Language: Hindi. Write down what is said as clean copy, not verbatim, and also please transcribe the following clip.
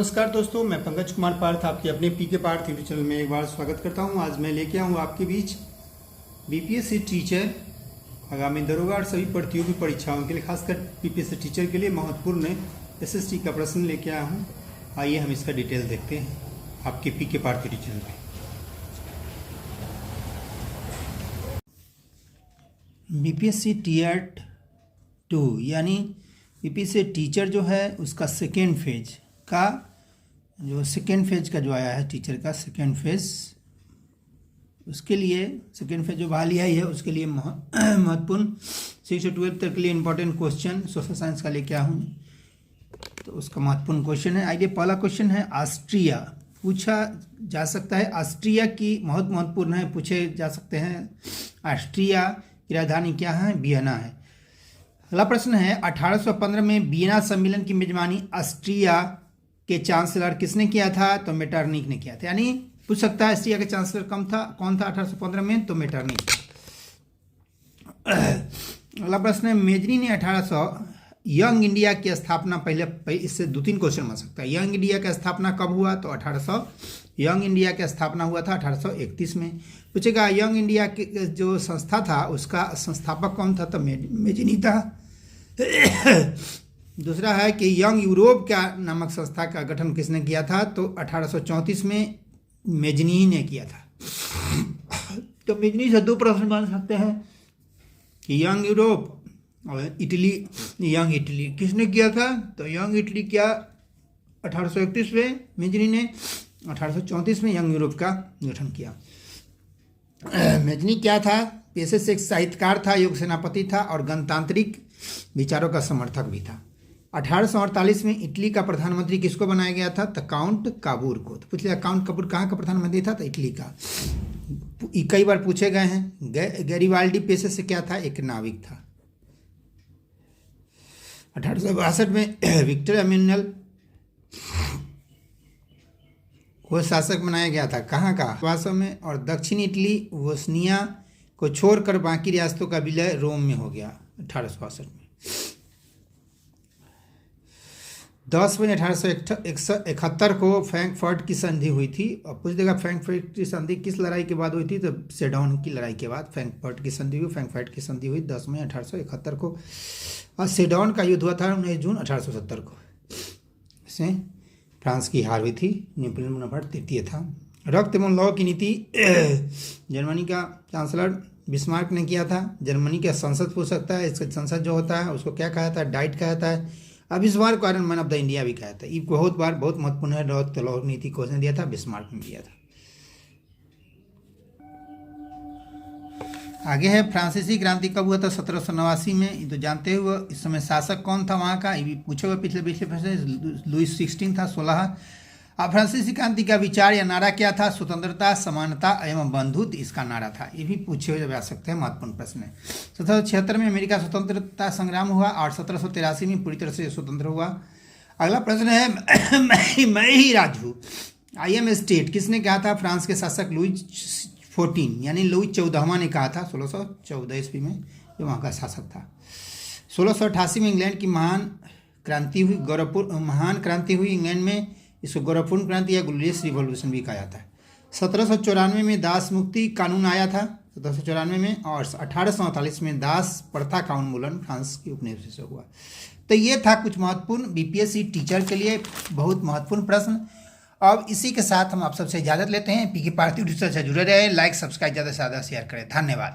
नमस्कार दोस्तों, मैं पंकज कुमार पार्थ आपके अपने पीके पार्थ यूट्यूब चैनल में एक बार स्वागत करता हूं। आज मैं लेके आऊँ आपके बीच बीपीएससी टीचर आगामी दरोगा और सभी प्रतियोगी परीक्षाओं के लिए, खासकर बीपीएससी टीचर के लिए महत्वपूर्ण एसएसटी का प्रश्न लेके आया हूँ। आइए हम इसका डिटेल देखते हैं आपके पीके पार्थ यूट्यूब चैनल पर। बीपीएससी टीयर 2 यानी बीपीएससी टीचर जो है उसका सेकेंड फेज का जो आया है टीचर का सेकेंड फेज, उसके लिए सेकेंड फेज जो बहाली आई है उसके लिए महत्वपूर्ण 6 से 12 तक के लिए इंपॉर्टेंट क्वेश्चन सोशल साइंस का लेके आया हूँ। तो उसका महत्वपूर्ण क्वेश्चन है। आइए पहला क्वेश्चन है ऑस्ट्रिया, पूछा जा सकता है। ऑस्ट्रिया की बहुत महत्वपूर्ण है, पूछे जा सकते हैं। ऑस्ट्रिया की राजधानी क्या है? वियना है। अगला प्रश्न है 1815 में वियना सम्मेलन की मेजबानी ऑस्ट्रिया के चांसलर किसने किया था? तो मेटरनिख ने किया था। यानी पूछ सकता है ऑस्ट्रिया के चांसलर कौन था 1815 में? तो मेटरनिख। अगला प्रश्न है मेजनी ने 1800 यंग इंडिया की स्थापना पहले इससे 2-3 क्वेश्चन बन सकता है। यंग इंडिया की स्थापना कब हुआ? तो 1800 यंग इंडिया की स्थापना हुआ था 1831 में। पूछेगा यंग इंडिया की जो संस्था था उसका संस्थापक कौन था? तो मेजनी था। दूसरा है कि यंग यूरोप का नामक संस्था का गठन किसने किया था? तो 1834 में मेजनी ने किया था। तो मेजनी से 2 प्रश्न बन सकते हैं कि यंग यूरोप और इटली, यंग इटली किसने किया था? तो यंग इटली क्या 1831 में मेजनी ने, 1834 में यंग यूरोप का गठन किया। मेजनी क्या था? पेशे से एक साहित्यकार था, युग सेनापति था और गणतांत्रिक विचारों का समर्थक भी था। 1848 में इटली का प्रधानमंत्री किसको बनाया गया था? तो काउंट काबूर को। तो पूछ लिया काउंट काबूर कहाँ का प्रधानमंत्री था? तो इटली का। कई बार पूछे गए हैं। गैरिबाल्डी पेशे से क्या था? एक नाविक था। 1862 में विक्टर एमेनुएल को शासक बनाया गया था। कहाँ का? वास्तव में। और दक्षिण इटली बोस्निया को छोड़कर बाकी रियासतों का विलय रोम में हो गया 1862 में। 10 मई 1871 को फ्रैंकफर्ट की संधि हुई थी। और पूछ देगा फ्रैंकफर्ट की संधि किस लड़ाई के बाद हुई थी? तो सेडोन की लड़ाई के बाद फ्रैंकफर्ट की संधि हुई। फ्रैंकफर्ट की संधि हुई 10 मई 1871 को। और सेडोन का युद्ध हुआ था 19 जून 1870 को। इसमें फ्रांस की हार हुई थी। नेपोलियन बोनापार्ट तृतीय था। रक्त एवं लौ की नीति जर्मनी का चांसलर बिस्मार्क ने किया था। जर्मनी का संसद पूछ सकता है। इसका संसद जो होता है उसको क्या कहा जाता है? डाइट कहा जाता है। अब बिस्मार्क को iron man of the India भी कहा जाता है। ये बहुत महत्वपूर्ण है। रक्त लौ नीति को उसने दिया था, बिस्मार्क ने दिया था। आगे है फ्रांसीसी क्रांति कब हुआ था? 1789 में। ये तो जानते हुए इस समय शासक कौन था वहाँ का? ये भी पूछे हुए पिछले प्रश्न। लुइस 16 था 16। अब फ्रांसीसी क्रांति का विचार या नारा क्या था? स्वतंत्रता, समानता एवं बंधुत्व इसका नारा था। ये भी पूछे हुए जा सकते हैं, महत्वपूर्ण प्रश्न है। 1776 में अमेरिका स्वतंत्रता संग्राम हुआ और 1783 में पूरी तरह से स्वतंत्र हुआ। अगला प्रश्न है मैं ही राजू, आई एम स्टेट किसने कहा था? फ्रांस के शासक लुइस 14 यानी लुइस 14वां ने कहा था 1614 ईस्वी में, जो वहाँ का शासक था। 1688 में इंग्लैंड की महान क्रांति हुई इंग्लैंड में। इसको गौरवपूर्ण क्रांति या ग्लोरियस रिवॉल्यूशन भी कहा जाता है। 1794 में दास मुक्ति कानून आया था 1794 में। और 1848 में दास प्रथा का उन्मूलन फ्रांस की उपनिवेश से हुआ। तो ये था कुछ महत्वपूर्ण बीपीएससी टीचर के लिए बहुत महत्वपूर्ण प्रश्न। अब इसी के साथ हम आप सबसे इजाज़त लेते हैं। पीके पार्थ यूट्यूब से जुड़े रहे। लाइक सब्सक्राइब ज़्यादा से ज़्यादा शेयर करें। धन्यवाद।